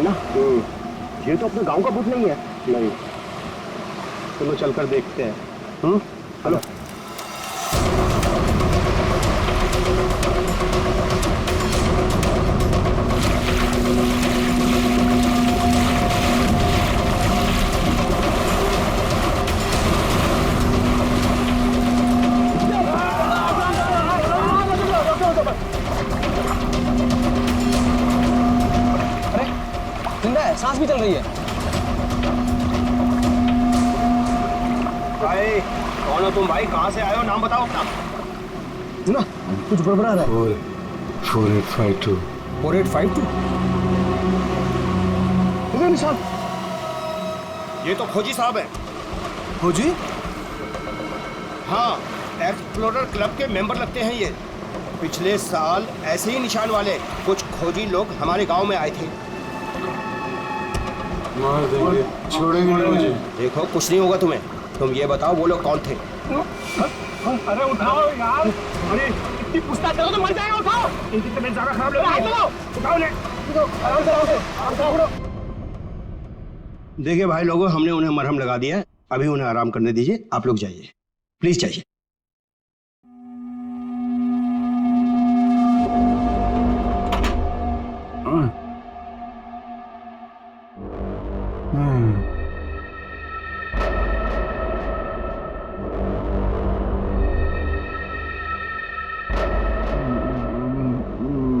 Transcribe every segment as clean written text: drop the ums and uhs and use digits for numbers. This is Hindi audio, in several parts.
ना। ये तो अपने गांव का भूत नहीं है। नहीं, चलो चलकर देखते हैं। हेलो। सांस भी चल रही है। भाई कौन हो तुम? भाई कहाँ से आए हो? नाम बताओ अपना। ना कुछ गड़बड़ा रहा है। 4852 4852 इधर निशान। ये तो खोजी साहब हैं। खोजी? हाँ, एक्सप्लोरर क्लब के मेंबर लगते हैं ये। पिछले साल ऐसे ही निशान वाले कुछ खोजी लोग हमारे गांव में आए थे। मार देंगे, छोड़ेंगे नहीं मुझे। देखो कुछ नहीं होगा तुम्हें। तुम ये बताओ वो लोग कौन थे? अरे उठाओ यार, अरे इतनी पूछताछ करो तो मर जाएगा। उठाओ, इनकी तबीयत ज्यादा खराब लग रही है। उठाओ ले, आराम से उठाओ। देखिए भाई लोगों, हमने उन्हें मरहम लगा दिया है। अभी उन्हें आराम करने दीजिए। आप लोग जाइए, प्लीज जाइए।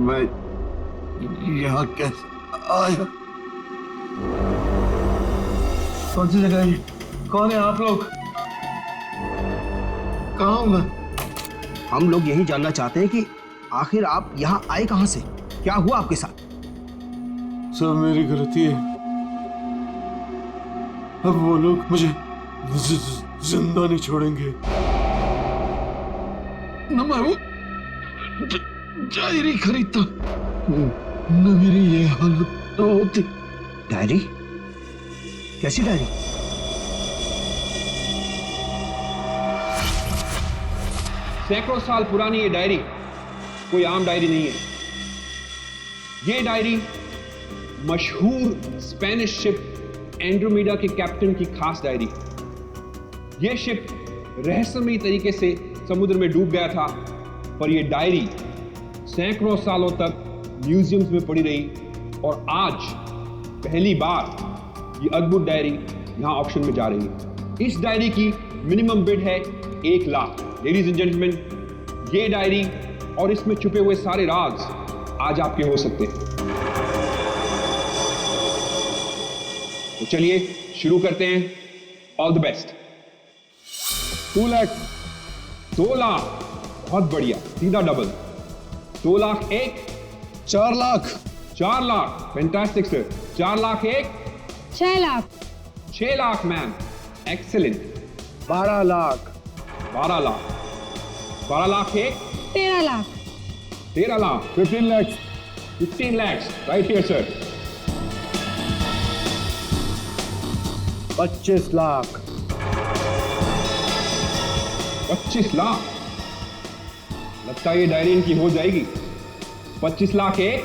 मैं यहाँ कैसे आया? कौन सी जगह है? कौन है आप लोग? कहाँ हूँ मैं? हम लोग यही जानना चाहते हैं कि आखिर आप यहाँ आए कहाँ से? क्या हुआ आपके साथ? सब मेरी गलती है। अब वो लोग मुझे जिंदा नहीं छोड़ेंगे। न मैं वो डायरी खरीदता, न मेरी ये हालत होती। डायरी? कैसी डायरी? सैकड़ों साल पुरानी ये डायरी कोई आम डायरी नहीं है। ये डायरी मशहूर स्पेनिश शिप एंड्रोमेडा के कैप्टन की खास डायरी। यह शिप रहस्यमयी तरीके से समुद्र में डूब गया था, पर यह डायरी सैकड़ों सालों तक म्यूजियम्स में पड़ी रही और आज पहली बार ये अद्भुत डायरी यहां ऑक्शन में जा रही है। इस डायरी की मिनिमम बिड है 1 लाख। लेडीज एंड जेंटलमैन, ये डायरी और इसमें छुपे हुए सारे राज आज आपके हो सकते हैं। तो चलिए शुरू करते हैं। All the best. 2 lakh, 2 lakh, बहुत बढ़िया, सीधा double. 2 lakh 1, 4 lakh, 4 lakh, fantastic sir. 4 lakh 1, 6 lakh, 6 lakh ma'am, excellent. 12 lakh, 12 lakh, 12 lakh 1, 13 lakh, 13 lakh, 15 lakhs, 15 lakhs, right here sir. 25 lakh, 25 lakh, लगता है ये डायरी इनकी हो जाएगी। 25 लाख 1,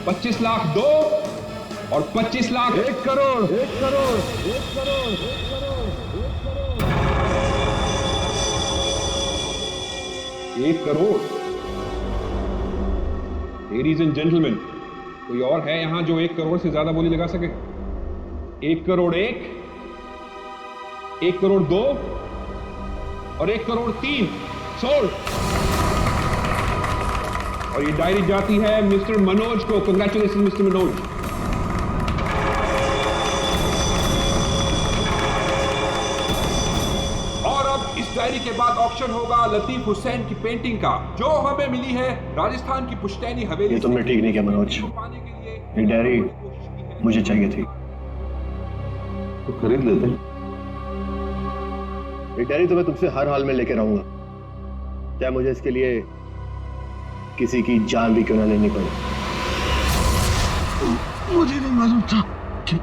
25 लाख 2 और 25 lakh 1 crore, 1 crore, 1 crore, 1 crore, 1 crore. Ladies and gentleman, कोई और है यहां जो 1 करोड़ से ज्यादा बोली लगा सके? 1 करोड़ 1, 1 करोड़ 2 और 1 करोड़ 3 सोल्ड। और ये डायरी जाती है मिस्टर मनोज को। Congratulation mister Manoj. और अब इस डायरी के बाद ऑक्शन होगा लतीफ हुसैन की पेंटिंग का, जो हमें मिली है राजस्थान की पुश्तैनी हवेली। ये तुमने ठीक नहीं किया मनोज। पाने के लिए ये डायरी मुझे चाहिए थी। तो खरीद लेते। ये डायरी तो मैं तुमसे हर हाल में लेके रहूंगा, चाहे मुझे इसके लिए किसी की जान भी क्यों ना लेनी पड़े। मुझे नहीं मालूम था कि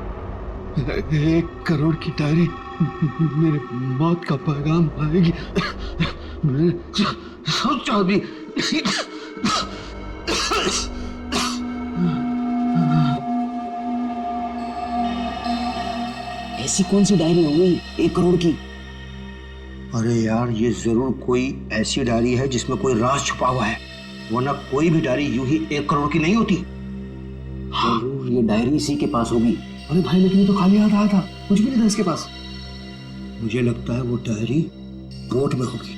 1 करोड़ की डायरी मेरे मौत का पैगाम आएगी। मैंने सोचा भी नहीं। ऐसी कौन सी डायरी हो गई 1 करोड़ की? अरे यार, ये जरूर कोई ऐसी डायरी है जिसमें कोई राज छुपा हुआ है, वरना कोई भी डायरी यूं ही 1 करोड़ की नहीं होती। जरूर ये डायरी इसी के पास होगी। अरे भाई, लेकिन ये तो खाली हाथ आया था, कुछ भी नहीं था इसके पास। मुझे लगता है वो डायरी बोट में होगी।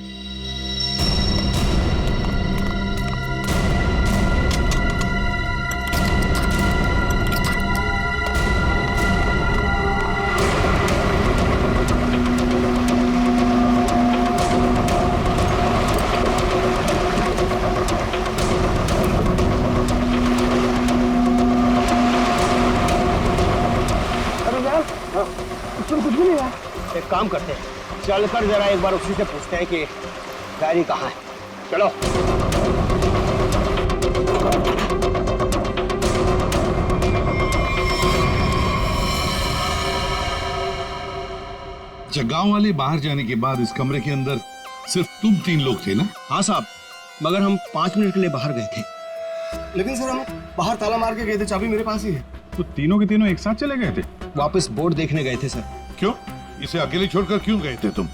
एक काम करते हैं, चलकर जरा एक बार उसी से पूछते हैं कि डायरी कहाँ है। चलो। गांव वाले बाहर जाने के बाद इस कमरे के अंदर सिर्फ तुम 3 लोग थे ना? हाँ साहब, मगर हम 5 मिनट के लिए बाहर गए थे। लेकिन सर हम बाहर ताला मार के गए थे, चाबी मेरे पास ही है। तो तीनों के तीनों एक साथ चले गए थे? वापस बोर्ड देखने गए थे सर। क्यों? इसे अकेले छोड़कर क्यों गए थे तुम?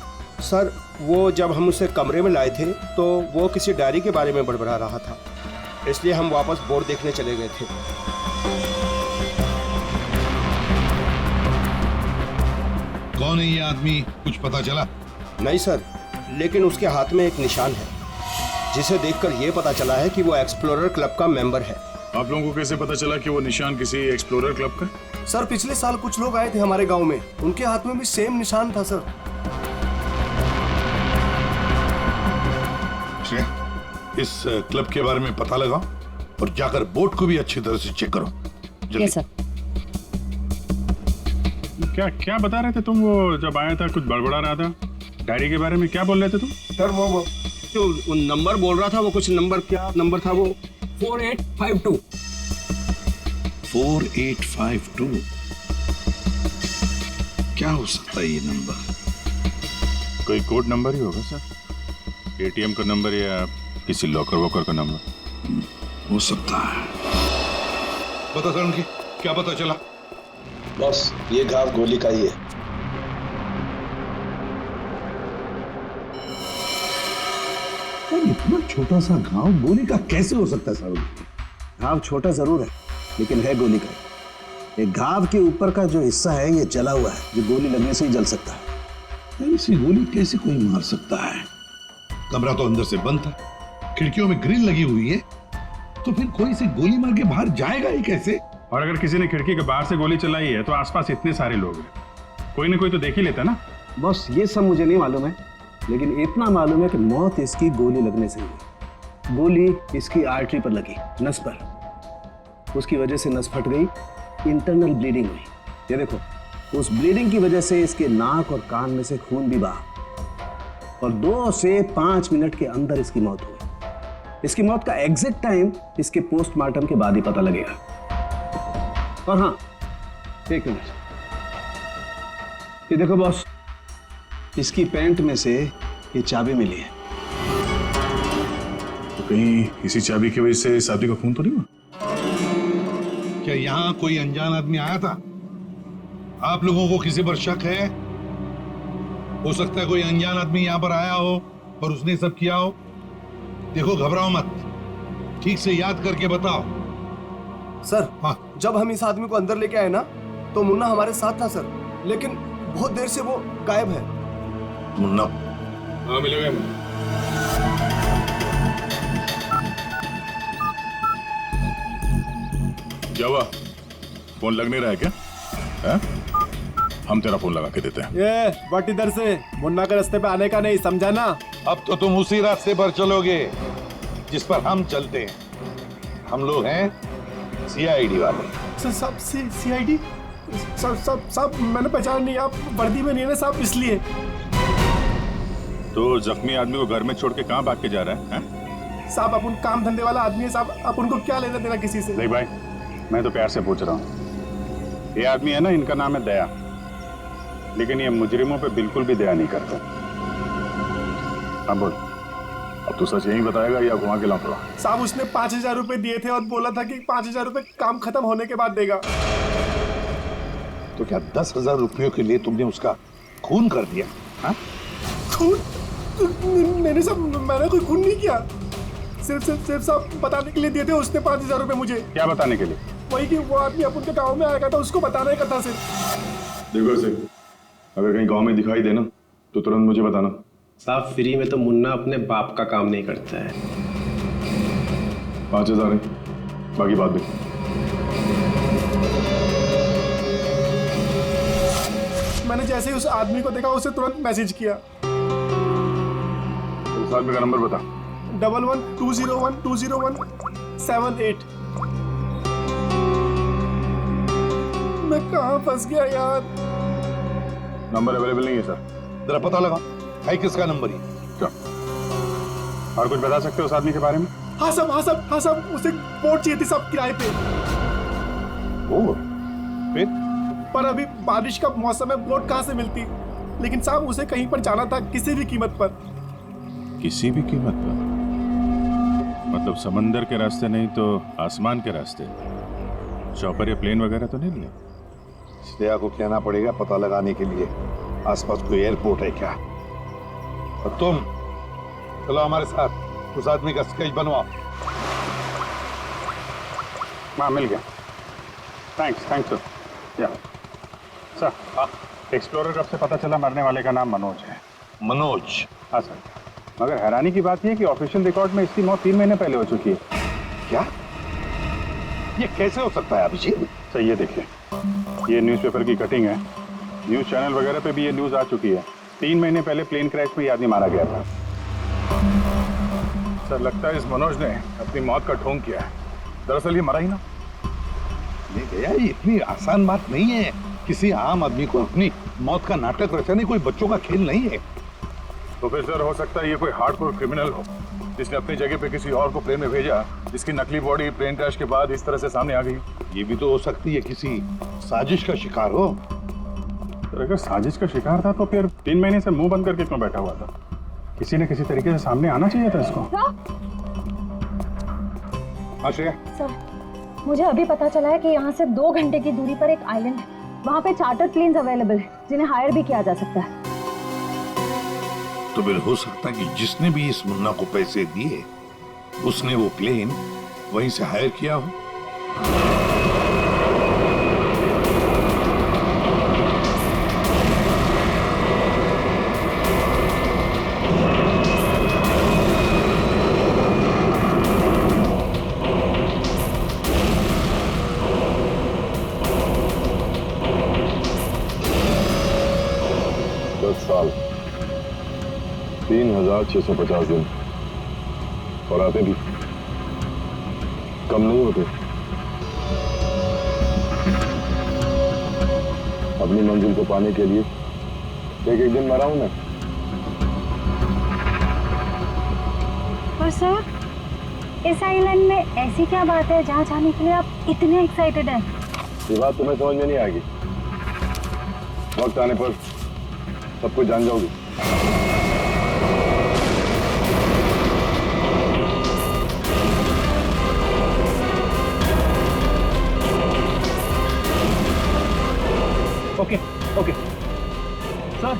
सर, वो जब हम उसे कमरे में लाए थे तो वो किसी डायरी के बारे में बड़बड़ा रहा था, इसलिए हम वापस बोर्ड देखने चले गए थे। कौन है ये आदमी, कुछ पता चला? नहीं सर, लेकिन उसके हाथ में एक निशान है जिसे देखकर ये पता चला है कि वो एक्सप्लोरर क्लब का मेंबर है। आप लोगों को कैसे पता चला कि वो निशान किसी एक्सप्लोरर क्लब का? सर पिछले साल कुछ लोग आए थे हमारे गांव में, उनके हाथ में भी सेम निशान था सर। इस क्लब के बारे में पता लगाओ और जाकर बोट को भी अच्छी तरह से चेक करो। जल्दी। सर। क्या क्या बता रहे थे तुम? वो जब आया था कुछ बड़बड़ा रहा था डायरी के बारे में, क्या बोल रहे थे तुम? सर वो जो नंबर बोल रहा था, वो कुछ नंबर, क्या नंबर था वो? 4852। 4852 क्या हो सकता है ये नंबर? कोई कोड नंबर ही होगा सर, एटीएम का नंबर या किसी लॉकर वॉकर का नंबर हो सकता है। बता सर, उनकी क्या पता चला? बस ये गांव गोली का ही है। इतना छोटा सा गांव गोली का कैसे हो सकता है सर? घाव छोटा जरूर है, लेकिन है गोली का। ये घाव के ऊपर का जो हिस्सा है ये जला हुआ है, जो गोली लगने से ही जल सकता है। ऐसी गोली कैसे कोई मार सकता है? कमरा तो अंदर से बंद था, खिड़कियों में ग्रिल लगी हुई है, तो फिर कोई इसे गोली मार के बाहर जाएगा ही कैसे? और अगर किसी ने खिड़की के बाहर से गोली चलाई है तो आसपास इतने सारे लोग हैं, कोई ना कोई तो देख ही लेता ना। बस ये सब मुझे नहीं मालूम है, लेकिन इतना मालूम है कि मौत इसकी गोली लगने से हुई। गोली इसकी आर्टरी पर लगी, नस पर। उसकी वजह से नस फट गई, इंटरनल ब्लीडिंग हुई। ये देखो, उस ब्लीडिंग की वजह से इसके नाक और कान में से खून भी बहा और 2 से 5 मिनट के अंदर इसकी मौत हुई। इसकी मौत का एग्जैक्ट टाइम इसके पोस्टमार्टम के बाद ही पता लगेगा। और हाँ, 1 मिनट, ये देखो बॉस, इसकी पैंट में से ये चाबी मिली है। तो कहीं इसी चाबी की वजह से शादी का खून तो नहीं हुआ? क्या यहाँ कोई अनजान आदमी आया था? आप लोगों को किसी पर शक है? हो सकता है कोई अनजान आदमी यहाँ पर आया हो और उसने सब किया हो। देखो, घबराओ मत, ठीक से याद करके बताओ। सर, हाँ। जब हम इस आदमी को अंदर लेके आए ना, तो मुन्ना हमारे साथ था सर, लेकिन बहुत देर से वो गायब है। मुन्ना? हाँ, मिलेगा। क्या हुआ? फोन लग नहीं रहा है क्या? है? हम तेरा फोन लगा के देते हैं। ये बट इधर से मुन्ना के रास्ते पे आने का नहीं, समझा ना? अब तो तुम उसी रास्ते पर चलोगे जिस पर हम चलते हैं। हम लोग हैं सीआईडी वाले। सब सीआईडी? सब मैंने पहचान नहीं, आप वर्दी में नहीं है ना साहब, इसलिए। तो जख्मी आदमी को घर में छोड़ के कहाँ भाग के जा रहा है? साहब अपन काम धंधे वाला आदमी है साहब, आप उनको क्या लेना देना किसी से? नहीं भाई, मैं तो प्यार से पूछ रहा हूँ। ये आदमी है ना, इनका नाम है दया, लेकिन ये मुजरिमों पे बिल्कुल भी दया नहीं करता। हाँ बोल, अब तू सच यही बताएगा या घुमा के लाऊंगा? साहब उसने 5000 रुपए दिए थे और बोला था कि 5000 रुपए काम खत्म होने के बाद देगा। तो क्या 10,000 रुपयों के लिए तुमने उसका खून कर दिया? हाँ? खून? मैंने कोई खून नहीं किया। सिर्फ साहब बताने के लिए दिए थे उसने 5,000 रुपए मुझे। क्या बताने के लिए? वही कि वो आदमी अपन के गांव में आएगा था, उसको बताने का था सिर्फ। देखो सिंह, अगर कहीं गांव में दिखाई देना तो तुरंत मुझे बताना। साहब फ्री में तो मुन्ना अपने बाप का काम नहीं करता है। 5,000 है, बाकी बात देख। मैंने जैसे ही उस आदमी को देखा उसे तुरंत मैसेज किया। इस आदमी का नंबर बता। 11-201-201-78। मैं कहाँ फंस गया यार। नंबर अवेलेबल नहीं है सर। जरा पता लगा है किसका नंबर ही। क्या और कुछ बता सकते हो उस आदमी के बारे में? हाँ साहब उसे बोट चाहिए थी सब किराए पे। वो फिर? पर अभी बारिश का मौसम है, बोट कहाँ से मिलती। लेकिन साहब उसे कहीं पर जाना था किसी भी कीमत पर। किसी भी कीमत पर? मतलब समंदर के रास्ते नहीं तो आसमान के रास्ते? चॉपर या प्लेन वगैरह तो नहीं लिया? श्रेया को कहना पड़ेगा पता लगाने के लिए आसपास कोई एयरपोर्ट है क्या। और तुम चलो हमारे साथ, उस आदमी का स्केच बनवाओ। हाँ मिल गया। Thanks sir. या सर, एक्सप्लोरर कब से पता चला मरने वाले का नाम मनोज है। मनोज? हाँ सर, मगर हैरानी की बात यह है कि ऑफिशियल रिकॉर्ड में इसकी मौत 3 महीने पहले हो चुकी है। क्या? ये कैसे हो सकता है अभिजीत? सर ये देखिए, ये न्यूज़पेपर की कटिंग है। न्यूज़ चैनल वगैरह पे भी ये न्यूज़ आ चुकी है। 3 महीने पहले प्लेन क्रैश में ये आदमी मारा गया था। सर लगता है इस मनोज ने अपनी मौत का ढोंग किया है। दरअसल ये मरा ही ना। नहीं भैया, ये इतनी आसान बात नहीं है। किसी आम आदमी को अपनी मौत का नाटक रचाने कोई बच्चों का खेल नहीं है। तो फिर सर हो सकता है ये कोई हार्डकोर क्रिमिनल हो जिसने अपनी जगह पे किसी और को प्लेन में भेजा, जिसकी नकली बॉडी प्लेन क्रैश के बाद इस तरह से सामने आ गई। ये भी तो हो सकती है किसी साजिश का शिकार हो। तो अगर साजिश का शिकार था तो फिर 3 महीने से मुंह बंद करके क्यों बैठा हुआ था? किसी न किसी तरीके से सामने आना चाहिए था इसको। हाँ श्रेया। सर, मुझे अभी पता चला है कि यहाँ से 2 घंटे की दूरी पर एक आइलैंड है। वहाँ पे चार्टर प्लेन्स अवेलेबल है जिन्हें हायर भी किया जा सकता है। तो फिर हो सकता है कि जिसने भी इस मुन्ना को पैसे दिए उसने वो प्लेन वहीं से हायर किया हो। साल 3,650 दिन और आते भी कम नहीं होते। अपनी मंजिल को पाने के लिए एक दिन मरा हूं मैं। पर सर, इस आइलैंड में ऐसी क्या बात है जहाँ जाने के लिए आप इतने एक्साइटेड हैं? ये बात तुम्हें समझ में नहीं आएगी। वक्त आने पर सब कुछ जान जाओगी। ओके सर,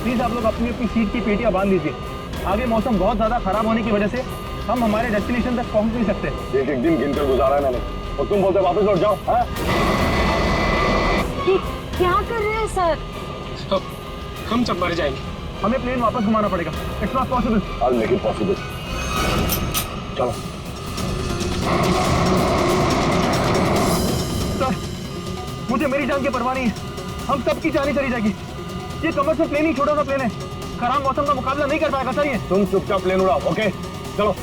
प्लीज आप लोग अपनी अपनी सीट की पेटियां बांध लीजिए। आगे मौसम बहुत ज्यादा खराब होने की वजह से हम हमारे डेस्टिनेशन तक पहुंच नहीं सकते। एक दिन गिनकर गुजारा है मैंने और तुम बोलते वापस लौट जाओ। हाँ? क्या कर रहे हैं सर? हम सब मर जाएंगे। हमें प्लेन वापस घुमाना पड़ेगा। It's not possible. I'll make it possible। चलो। सर, मुझे मेरी जान की परवाह नहीं है। हम सबकी जान ही चली जाएगी। ये कमर्शियल प्लेन ही छोटा सा प्लेन है, खराब मौसम का मुकाबला नहीं कर पाएगा सर ये। तुम चुपचाप प्लेन उड़ाओ। ओके चलो।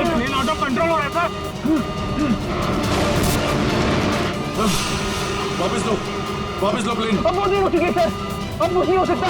प्लेन आउट ऑफ कंट्रोल हो रहा है सर। वापस लो प्लेन। अब वो नहीं हो चुकी है सर, अब कुछ नहीं हो सकता।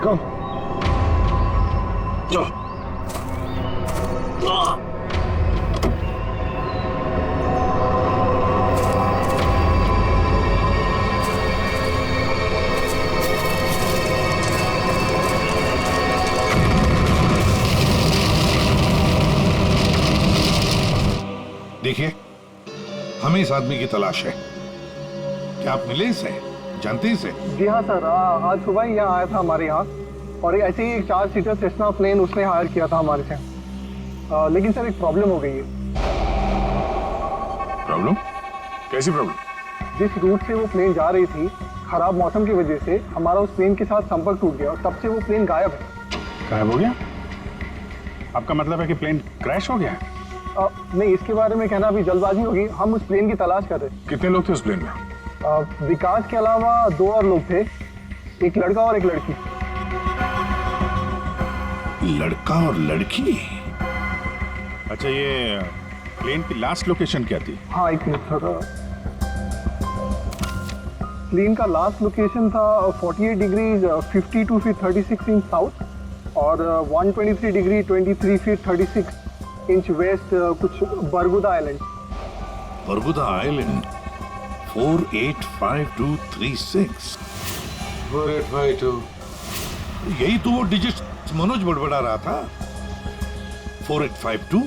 कम। देखिए, हमें इस आदमी की तलाश है। क्या आप मिले इसे? जानते हैं इसे? जी हाँ सर, आज सुबह ही यहाँ आया था हमारे यहाँ, और ऐसे ही एक 4 सीटर सेस्ना प्लेन उसने हायर किया था हमारे से। लेकिन सर एक प्रॉब्लम हो गई है। प्रॉब्लम? कैसी प्रॉब्लम? जिस रूट से वो प्लेन जा रही थी, खराब मौसम की वजह से हमारा उस प्लेन के साथ संपर्क टूट गया और तब से वो प्लेन गायब है। गायब हो गया? आपका मतलब है कि प्लेन क्रैश हो गया है? नहीं, इसके बारे में कहना अभी जल्दबाजी होगी। हम उस प्लेन की तलाश कर रहे हैं। कितने लोग थे उस प्लेन में? विकास के अलावा 2 और लोग थे, एक लड़का और एक लड़की। लड़का और लड़की? अच्छा, ये प्लेन की लास्ट लोकेशन क्या थी? हाँ, एक मिनट सर। प्लेन का लास्ट लोकेशन था 48 डिग्री 52 फीट 36 इंच साउथ और 123 डिग्री 23 फीट 36 इंच वेस्ट, कुछ बरगुदा आइलैंड। बरगुदा आइलैंड 485236। 4852। यही तो वो डिजिट मनोज बड़बड़ा रहा था। 4852।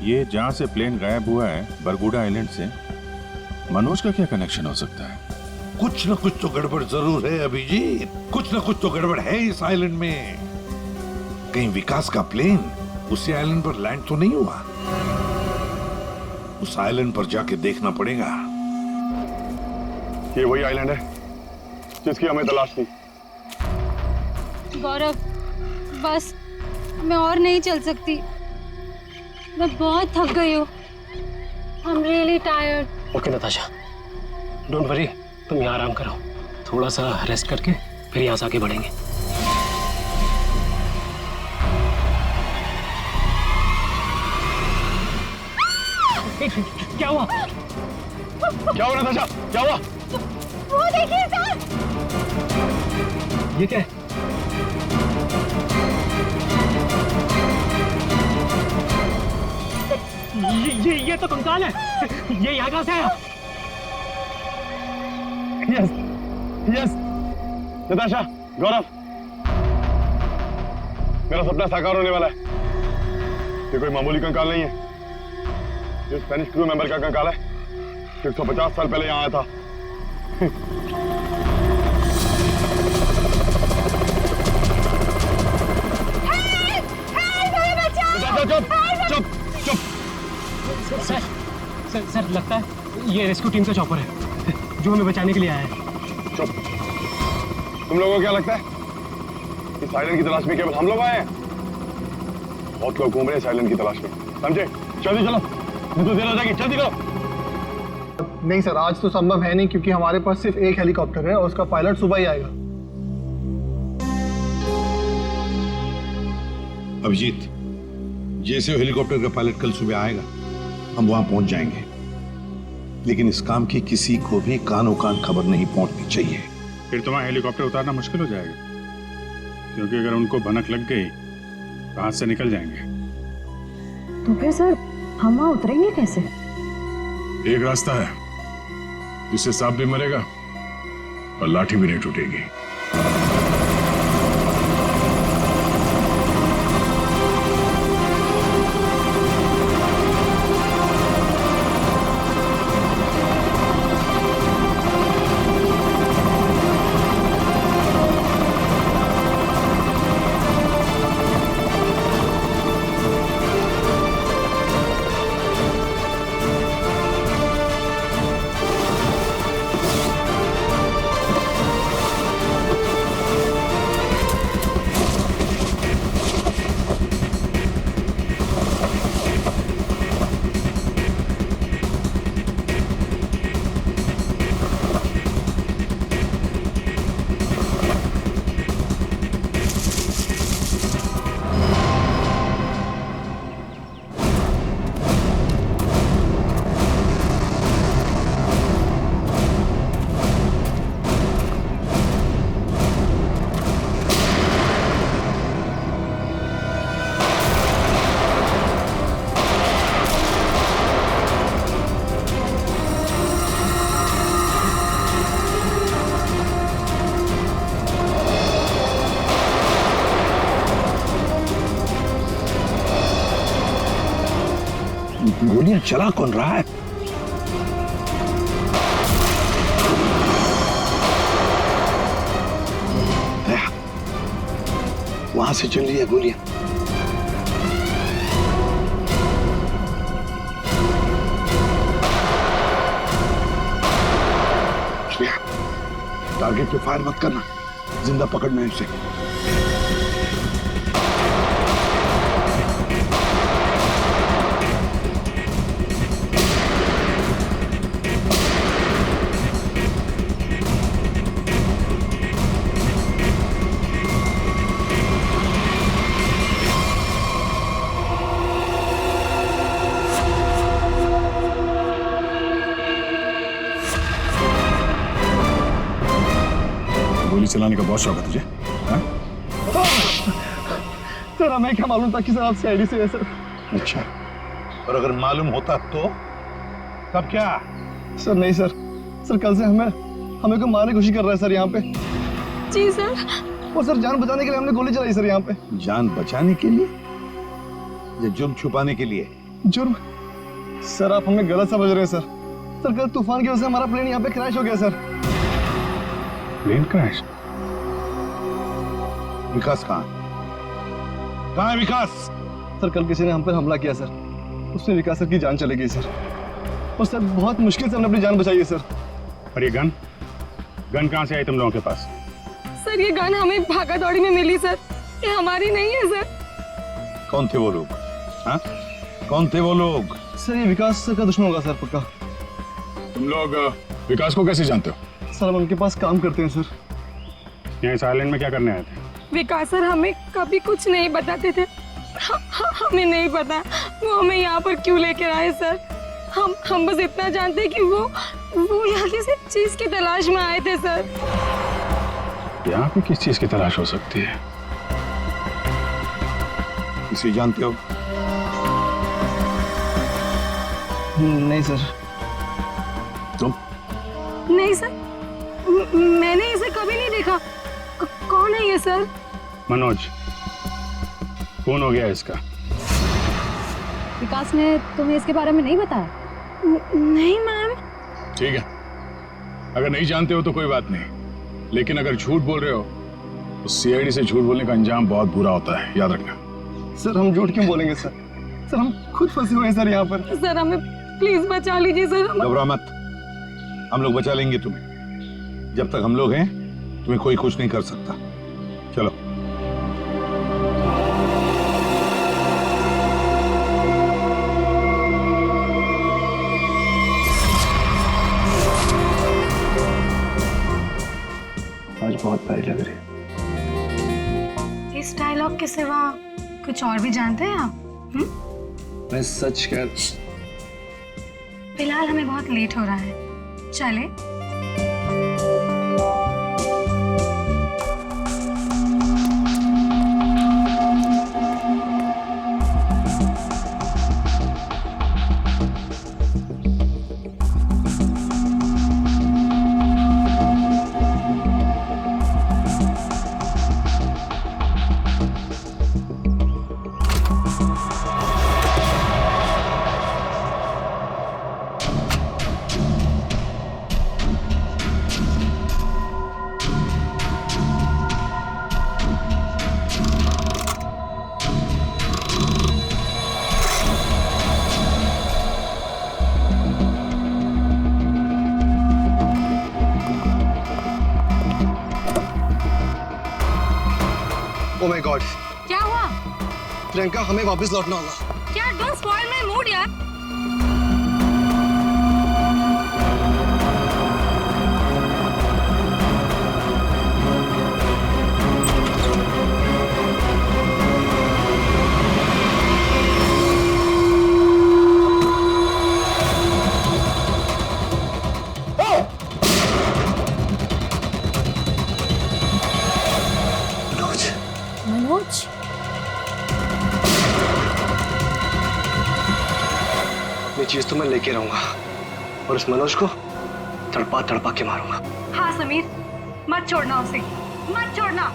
ये जहां से प्लेन गायब हुआ है, बरगुडा आइलैंड से, मनोज का क्या कनेक्शन हो सकता है? कुछ न कुछ तो गड़बड़ जरूर है अभिजीत। कुछ न कुछ तो गड़बड़ है इस आइलैंड में। कहीं विकास का प्लेन उसी आइलैंड पर लैंड तो नहीं हुआ? उस आइलैंड पर जाके देखना पड़ेगा। ये वही आइलैंड है जिसकी हमें तलाश थी। गौरव, बस मैं और नहीं चल सकती। मैं बहुत थक गई हूँ। I'm really tired. Okay Natasha, don't worry, तुम यहाँ आराम करो। थोड़ा सा रेस्ट करके फिर यहाँ से आगे बढ़ेंगे। क्या हुआ? क्या हुआ नताशा? क्या हुआ? वो देखिए सर। ये क्या है? ये तो कंकाल है। ये यहाँ कहाँ से आया? यस यस नताशा, गौरव, मेरा सपना साकार होने वाला है। ये कोई मामूली कंकाल नहीं है। ये स्पेनिश क्रू मेंबर का कंकाल है, 150 साल पहले यहाँ आया था। चुप चुप चुप। सर लगता है ये रेस्क्यू टीम का चॉपर है जो हमें बचाने के लिए आया है। चुप। तुम लोगों को क्या लगता है इस आइलैंड की तलाश में केवल हम लोग आए हैं? बहुत लोग घूम रहे हैं इस आइलैंड की तलाश में, समझे? जल्दी चलो, नहीं तो देर हो जाएगी। जल्दी करो। नहीं सर, आज तो संभव है नहीं क्योंकि हमारे पास सिर्फ एक हेलीकॉप्टर है और उसका पायलट सुबह ही आएगा। अभिजीत, जैसे हेलीकॉप्टर का पायलट कल सुबह आएगा, हम वहां पहुंच जाएंगे। लेकिन इस काम की किसी को भी कानो कान खबर नहीं पहुंचनी चाहिए। फिर तो वहां हेलीकॉप्टर उतारना मुश्किल हो जाएगा, क्योंकि अगर उनको भनक लग गई तो हाथ से निकल जाएंगे। तो फिर सर हम वहाँ उतरेंगे कैसे? एक रास्ता है जिससे सांप भी मरेगा और लाठी भी नहीं टूटेगी। ये चला कौन रहा है? वहां से चल रही है गोलियां। टारगेट पे फायर मत करना, जिंदा पकड़ना है उसे। गोली चलाने का बहुत शौक है तुझे? हाँ? सर हमें क्या मालूम था कि सर आप सीआईडी से है सर। अच्छा, और अगर मालूम होता तो तब क्या? सर नहीं सर, सर कल से हमें को मारने की कोशिश कर रहा है सर यहाँ पे। जी सर। और सर जान बचाने के लिए हमने गोली चलाई सर यहाँ पे। जान बचाने के लिए या जुर्म छुपाने के लिए? जुर्म? सर आप हमें गलत समझ रहे हैं सर। सर कल तूफान की वजह से हमारा प्लेन यहाँ पे क्रैश हो गया सर। Plane crash? विकास कहाँ है विकास? सर कल किसी ने हम पर हमला किया सर, उसमें विकास सर की जान चली गई सर। और सर बहुत मुश्किल से हमने अपनी जान बचाई है सर। और ये गन कहाँ से आई तुम लोगों के पास? सर ये गन हमें भागा दौड़ी में मिली सर, ये हमारी नहीं है सर। कौन थे वो लोग? हाँ, कौन थे वो लोग? सर ये विकास सर का दुश्मन होगा सर पक्का। तुम लोग विकास को कैसे जानते हो? सर हम उनके पास काम करते हैं सर। यहाँ इस आइलैंड में क्या करने आए थे? विकास सर हमें कभी कुछ नहीं बताते थे, हमें नहीं पता वो हमें यहाँ पर क्यों लेकर आए सर। हम बस इतना जानते हैं कि वो यहाँ किसी चीज की तलाश में आए थे सर। यहाँ पे किस चीज की तलाश हो सकती है? किसी जानते हो? नहीं सर। तुम? नहीं सर, मैंने इसे कभी नहीं देखा। कौन है ये सर? मनोज, कौन हो गया इसका? विकास ने तुम्हें इसके बारे में नहीं बताया? नहीं मैम। ठीक है, अगर नहीं जानते हो तो कोई बात नहीं, लेकिन अगर झूठ बोल रहे हो तो सीआईडी से झूठ बोलने का अंजाम बहुत बुरा होता है, याद रखना। सर हम झूठ क्यों बोलेंगे सर? सर हम खुद फंसे हुए हैं सर यहाँ पर। सर हमें प्लीज बचा लीजिए सर। घबरा मत, हम लोग बचा लेंगे तुम्हें। जब तक हम लोग हैं तुम्हें कोई कुछ नहीं कर सकता। चलो। आज बहुत प्यारी लग रही है। इस डायलॉग के सिवा कुछ और भी जानते हैं आप? मैं सच कह। फिलहाल हमें बहुत लेट हो रहा है, चले? Oh my God! क्या हुआ? प्रियंका हमें वापस लौटना होगा। क्या? डोंट स्पॉइल माय मूड यार। मनोज, ये चीज तो मैं लेके रहूंगा और इस मनोज को तड़पा तड़पा के मारूंगा। हाँ समीर, मत छोड़ना उसे, मत छोड़ना।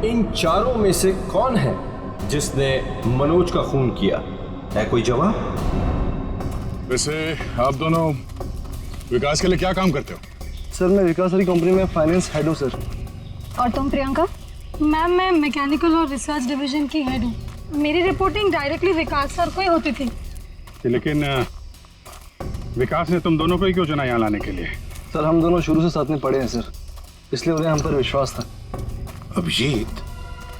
इन चारों में से कौन है जिसने मनोज का खून किया? है कोई जवाब? वैसे आप दोनों विकास के लिए क्या काम करते हो? सर मैं विकास वाली कंपनी में फाइनेंस हेड हूँ सर। और तुम प्रियंका? मैम मैं मैकेनिकल और रिसर्च डिवीजन की हेड हूँ। मेरी रिपोर्टिंग डायरेक्टली विकास सर को ही होती थी। लेकिन विकास ने तुम दोनों को ही क्यों चुना यहाँ लाने के लिए? सर हम दोनों शुरू से साथ में पढ़े हैं सर, इसलिए उन्हें हम पर विश्वास था। अभिजीत,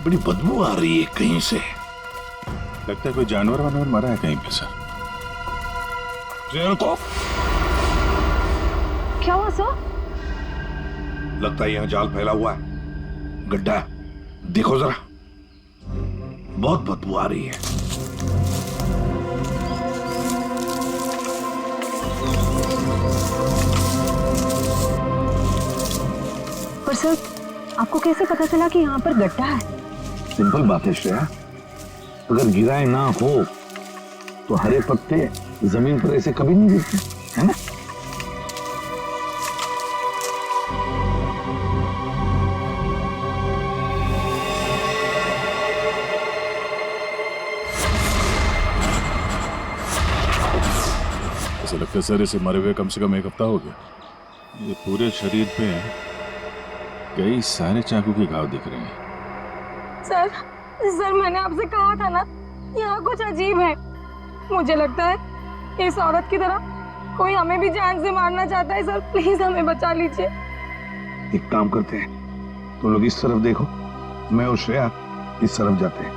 बड़ी बदबू आ रही है कहीं से। लगता है कोई जानवर वानवर मरा है कहीं पे सर। को क्या हुआ सर? लगता है यहाँ जाल फैला हुआ है, गड्ढा है। देखो जरा, बहुत बदबू आ रही है। पर सर आपको कैसे पता चला कि यहाँ पर गड्ढा है? सिंपल बात है श्रेया, अगर गिराए ना हो तो हरे पत्ते जमीन पर ऐसे कभी नहीं गिरते, है ना? ऐसा लगता है सर इसे मरे हुए कम से कम 1 हफ्ता हो गया। ये पूरे शरीर पे कई सारे चाकू के घाव दिख रहे हैं। सर मैंने आपसे कहा था ना, यहाँ कुछ अजीब है। मुझे लगता है इस औरत की तरह कोई हमें भी जान से मारना चाहता है। सर प्लीज हमें बचा लीजिए। एक काम करते हैं, तुम लोग इस तरफ देखो, मैं और श्रेया इस तरफ जाते हैं।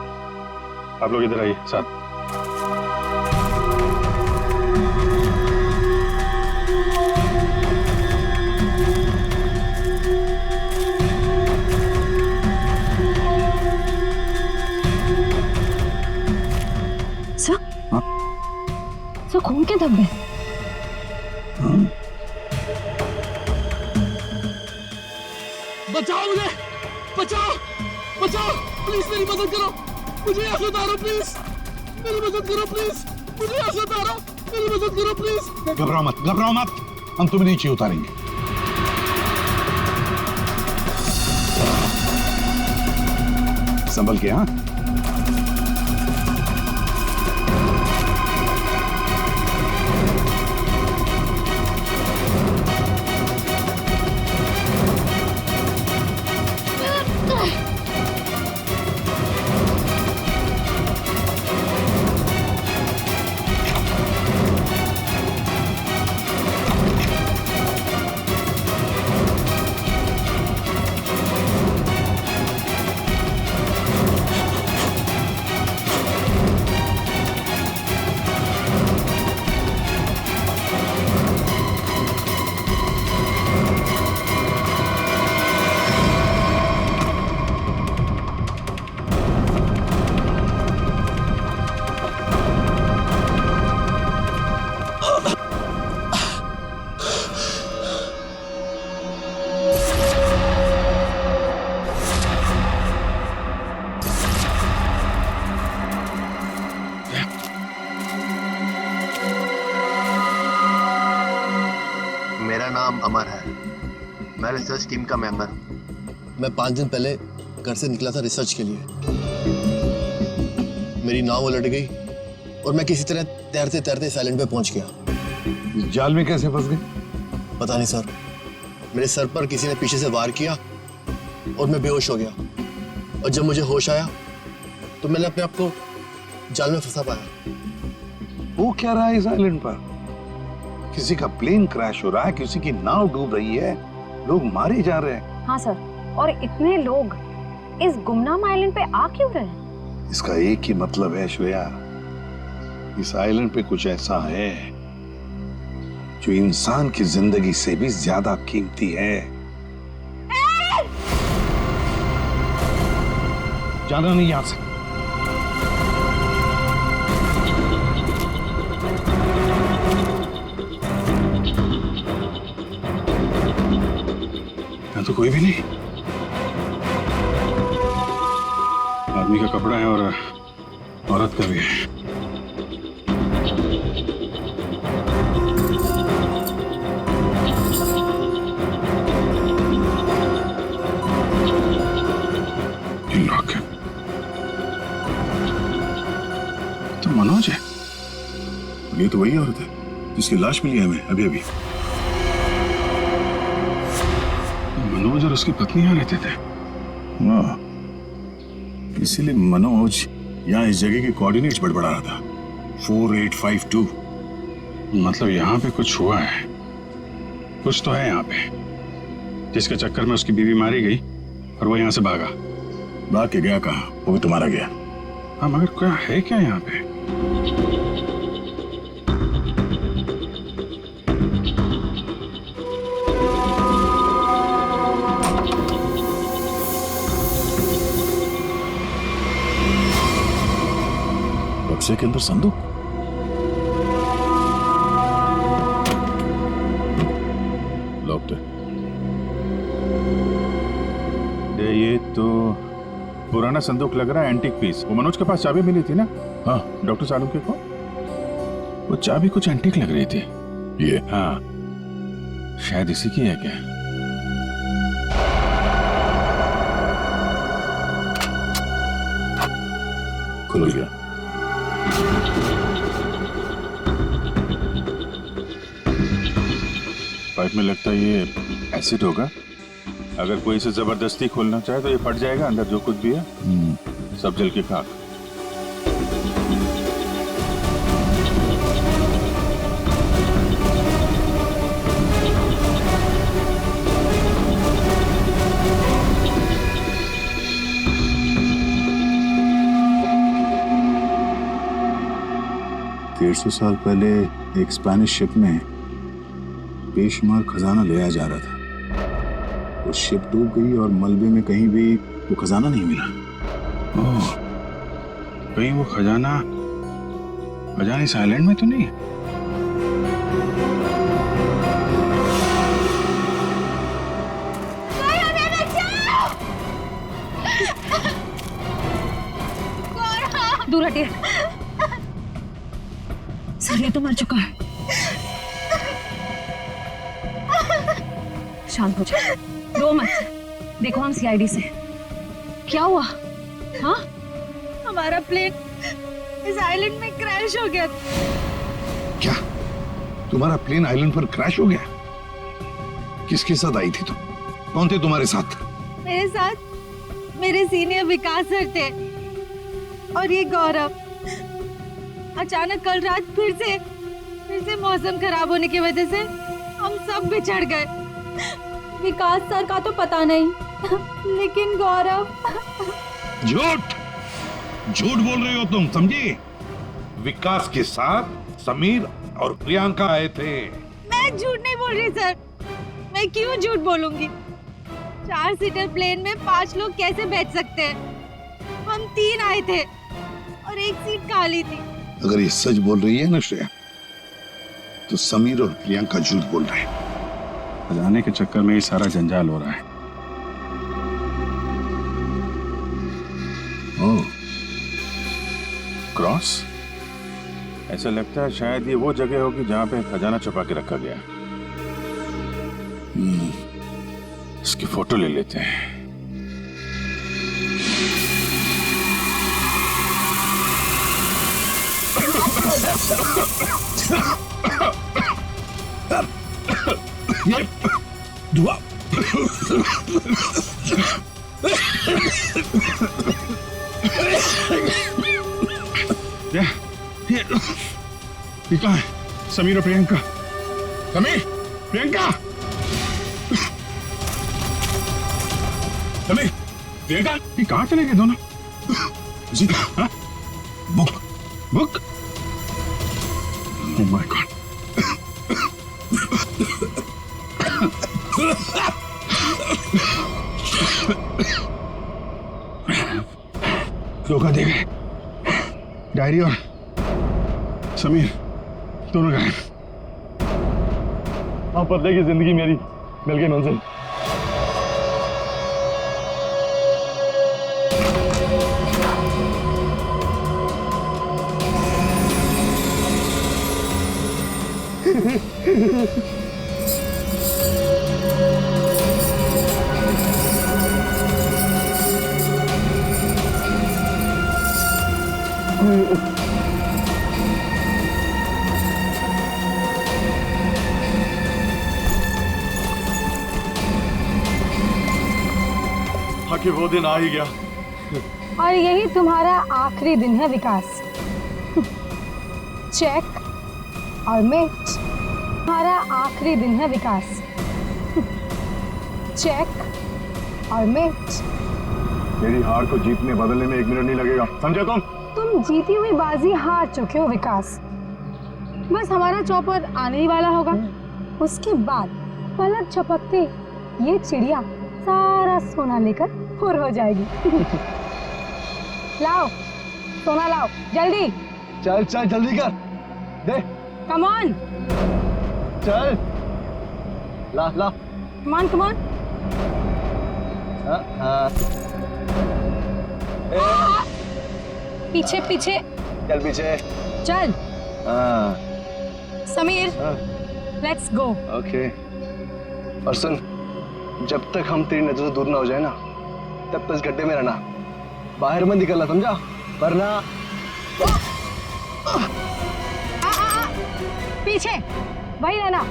आप लोग इधर आइए साथ। सर खून के धब्बे। बचाओ मुझे, बचाओ बचाओ, प्लीज मेरी मदद करो, मुझे यहाँ से उतारो प्लीज, मेरी मदद करो प्लीज, मुझे यहाँ से उतारो, मेरी मदद करो प्लीज। घबराओ मत, घबराओ मत, हम तुम्हें नीचे उतारेंगे। संभल के। हाँ मेरा नाम अमर है, मैं रिसर्च टीम का मेंबर हूँ। मैं 5 दिन पहले घर से निकला था रिसर्च के लिए। मेरी नाव उलट गई और मैं किसी तरह तैरते तैरते इस आइलैंड पे पहुंच गया। जाल में कैसे फंस गए? पता नहीं सर, मेरे सर पर किसी ने पीछे से वार किया और मैं बेहोश हो गया। और जब मुझे होश आया तो मैंने अपने आप को जाल में फंसा पाया। वो क्या रहा है इस आइलैंड पर? किसी का प्लेन क्रैश हो रहा है, किसी की नाव डूब रही है, लोग मारे जा रहे हैं। हाँ सर, और इतने लोग इस गुमनाम आइलैंड पे आ क्यों रहे हैं? इसका एक ही मतलब है श्रेया, इस आइलैंड पे कुछ ऐसा है जो इंसान की जिंदगी से भी ज्यादा कीमती है। जाना नहीं यहां से। यहाँ तो कोई भी नहीं। आदमी का कपड़ा है और औरत का भी है। तो वही औरत है जिसकी लाश मिली है हमें अभी अभी। मनोज और उसकी पत्नी यहाँ रहते थे। हाँ, इसीलिए मनोज यहाँ इस जगह के कोऑर्डिनेट्स बड़बड़ा रहा था। 4852। मतलब यहाँ पे कुछ हुआ है, कुछ तो है यहाँ पे, जिसके चक्कर में उसकी बीवी मारी गई और वो यहाँ से भागा। भाग के गया कहाँ? वो भी तुम्हारा गया। हाँ, मगर क्या है क्या यहाँ पे? बक्से के अंदर संदूक। लॉक्ड है। ये तो पुराना संदूक लग रहा है, एंटीक पीस। वो मनोज के पास चाबी मिली थी ना? हाँ, डॉक्टर सालुंके को वो चाबी कुछ एंटीक लग रही थी। ये? हाँ, शायद इसी की है क्या? खुल गया। पाइप में लगता है ये एसिड होगा। अगर कोई इसे जबरदस्ती खोलना चाहे तो ये फट जाएगा। अंदर जो कुछ भी है सब जल के खाक। सौ साल पहले एक स्पेनिश शिप में बेशुमार खजाना ले आया जा रहा था। वो शिप डूब गई और मलबे में कहीं भी वो खजाना नहीं मिला। ओह, कहीं वो खजाना इस आइलैंड में तो नहीं है? दूर हटिए सर, ये तो मर चुका है। शांत हो जाओ, रो मत। देखो हम सीआईडी से। क्या हुआ? हाँ, हमारा प्लेन इस आइलैंड में क्रैश हो गया। क्या तुम्हारा प्लेन आइलैंड पर क्रैश हो गया? किसके साथ आई थी तुम? कौन थे तुम्हारे साथ? मेरे साथ मेरे सीनियर विकास सर थे और ये गौरव। अचानक कल रात फिर से मौसम खराब होने की वजह से हम सब बिछड़ गए। विकास सर का तो पता नहीं, लेकिन गौरव। झूठ बोल रहे हो तुम, समझी? विकास के साथ समीर और प्रियंका आए थे। मैं झूठ नहीं बोल रही सर। मैं क्यों झूठ बोलूंगी? 4 सीटर प्लेन में 5 लोग कैसे बैठ सकते हैं? हम 3 आए थे और एक सीट खाली थी। अगर ये सच बोल रही है ना श्रेया, तो समीर और प्रियंका झूठ बोल रहे हैं। खजाने के चक्कर में ये सारा जंजाल हो रहा है। ओह, क्रॉस? ऐसा लगता है शायद ये वो जगह होगी जहां पे खजाना छुपा के रखा गया। इसकी फोटो ले लेते हैं। ये धुआं। ये कहाँ है? समीर और प्रियंका। समीर, प्रियंका, समीर, प्रियंका, ये कहाँ चले गए दोनों? जी, हाँ? बुक। Oh my God. धोखा दे गए। डायरी और समीर दोनों गायब। हाँ, बदले की जिंदगी मेरी मिल गई मंजिल। आखिर वो दिन आ ही गया। और यही तुम्हारा आखिरी दिन है विकास। चेक और मेट। तुम्हारा आखिरी दिन है विकास। चेक और मेट। मेरी हार को जीतने बदलने में 1 मिनट नहीं लगेगा, समझे तुम जीती हुई बाजी हार चुके हो विकास। बस हमारा चौपर आने ही वाला होगा, उसके बाद पलक झपकते ये चिड़िया सारा सोना लेकर फुर हो जाएगी। लाओ सोना लाओ जल्दी। चल चल जल्दी कर दे। कम ऑन चल ला ला। Come on come on. पीछे पीछे चल पीछे चल। Sameer let's go. ओके। और सुन, जब तक हम तेरी नजर से दूर ना हो जाए ना, तब तक इस गड्ढे में रहना, बाहर मत निकलना, समझा? वरना पीछे वही रहना।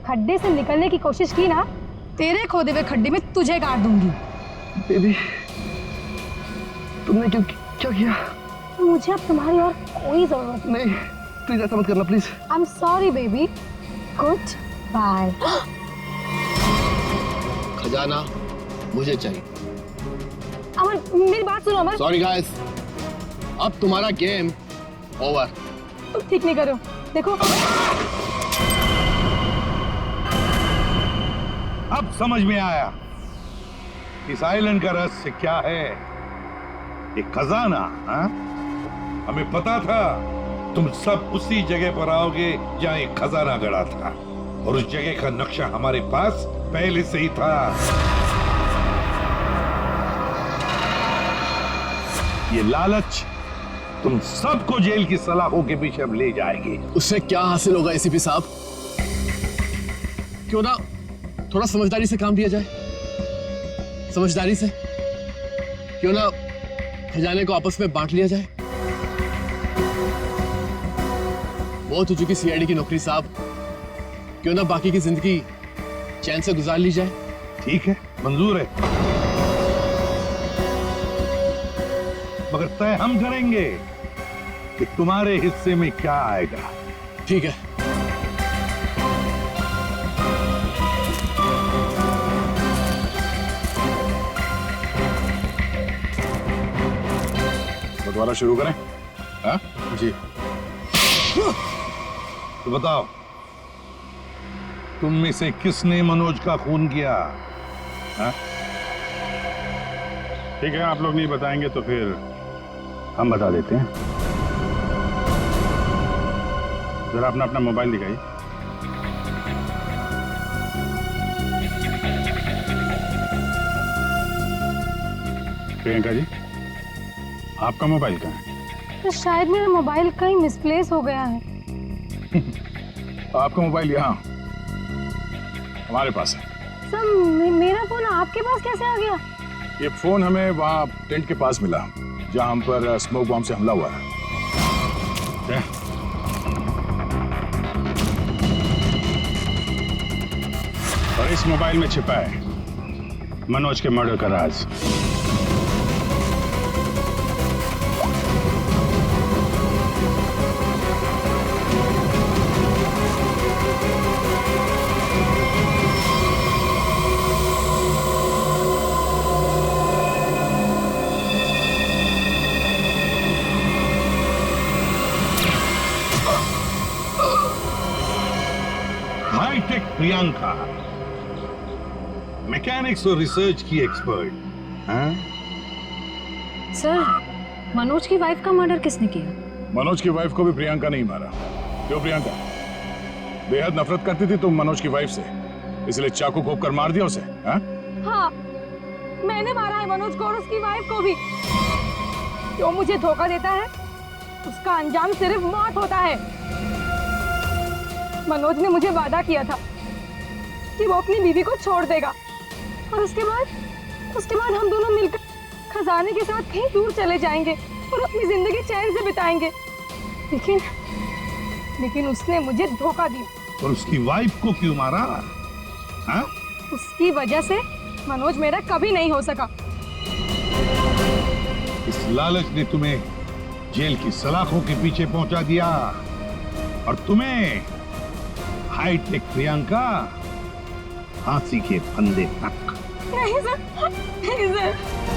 खड्डे से निकलने की कोशिश की ना, तेरे खोदे हुए खड्डे में तुझे गाड़ दूंगी। बेबी तुमने क्या किया? मुझे अब तुम्हारी और कोई जरूरत नहीं। प्लीज ऐसा मत करना please. I am sorry baby. Goodbye. खजाना मुझे चाहिए। अमर मेरी बात सुनो अमर। सॉरी गाइस, अब तुम्हारा गेम ओवर। तुम ठीक नहीं करो, देखो। अब समझ में आया इस आइलैंड का रहस्य क्या है। एक खजाना। हाँ? हमें पता था तुम सब उसी जगह पर आओगे जहां एक खजाना गड़ा था, और उस जगह का नक्शा हमारे पास पहले से ही था। ये लालच तुम सबको जेल की सलाखों के पीछे अब ले जाएगी। उससे क्या हासिल होगा एसीपी साहब? क्यों ना थोड़ा समझदारी से काम लिया जाए। समझदारी से क्यों ना खजाने को आपस में बांट लिया जाए। बहुत हो चुकी सीआईडी की नौकरी साहब, क्यों ना बाकी की जिंदगी चैन से गुजार ली जाए। ठीक है, मंजूर है, मगर तय हम करेंगे कि तुम्हारे हिस्से में क्या आएगा। ठीक है। दोबारा शुरू करें? हाँ? जी। तो बताओ, तुम में से किसने मनोज का खून किया? हाँ? ठीक है, आप लोग नहीं बताएंगे तो फिर हम बता देते हैं। जरा अपना अपना मोबाइल दिखाइए। प्रियंका जी, आपका मोबाइल कहाँ है? तो शायद मेरा मोबाइल कहीं मिसप्लेस हो गया है। आपका मोबाइल यहाँ हमारे पास है। सर मेरा फोन आपके पास कैसे आ गया? ये फोन हमें वहाँ टेंट के पास मिला जहाँ हम पर स्मोक बॉम्ब से हमला हुआ है। और इस मोबाइल में छिपा है मनोज के मर्डर का राज। हाईटेक प्रियंका, मैकेनिक्स और रिसर्च की एक्सपर्ट। हाँ? सर मनोज की वाइफ का मर्डर किसने किया? मनोज की वाइफ को भी प्रियंका नहीं मारा। क्यों प्रियंका, बेहद नफरत करती थी तुम मनोज की वाइफ से, इसलिए चाकू घोंप कर मार दिया उसे? हाँ, मैंने मारा है मनोज को और उसकी वाइफ को भी। जो मुझे धोखा देता है उसका अंजाम सिर्फ मौत होता है। मनोज ने मुझे वादा किया था कि वो अपनी बीवी को छोड़ देगा, और उसके बाद हम दोनों मिलकर खजाने के साथ कहीं दूर चले जाएंगे और अपनी जिंदगी चैन से बिताएंगे। लेकिन उसने मुझे धोखा दिया। और उसकी वाइफ को क्यों मारा? हाँ? उसकी वजह से मनोज मेरा कभी नहीं हो सका। इस लालच ने तुम्हें जेल की सलाखों के पीछे पहुंचा दिया और तुम्हें हाईटेक प्रियंका फांसी के फंदे तक। नहीं सर, नहीं सर।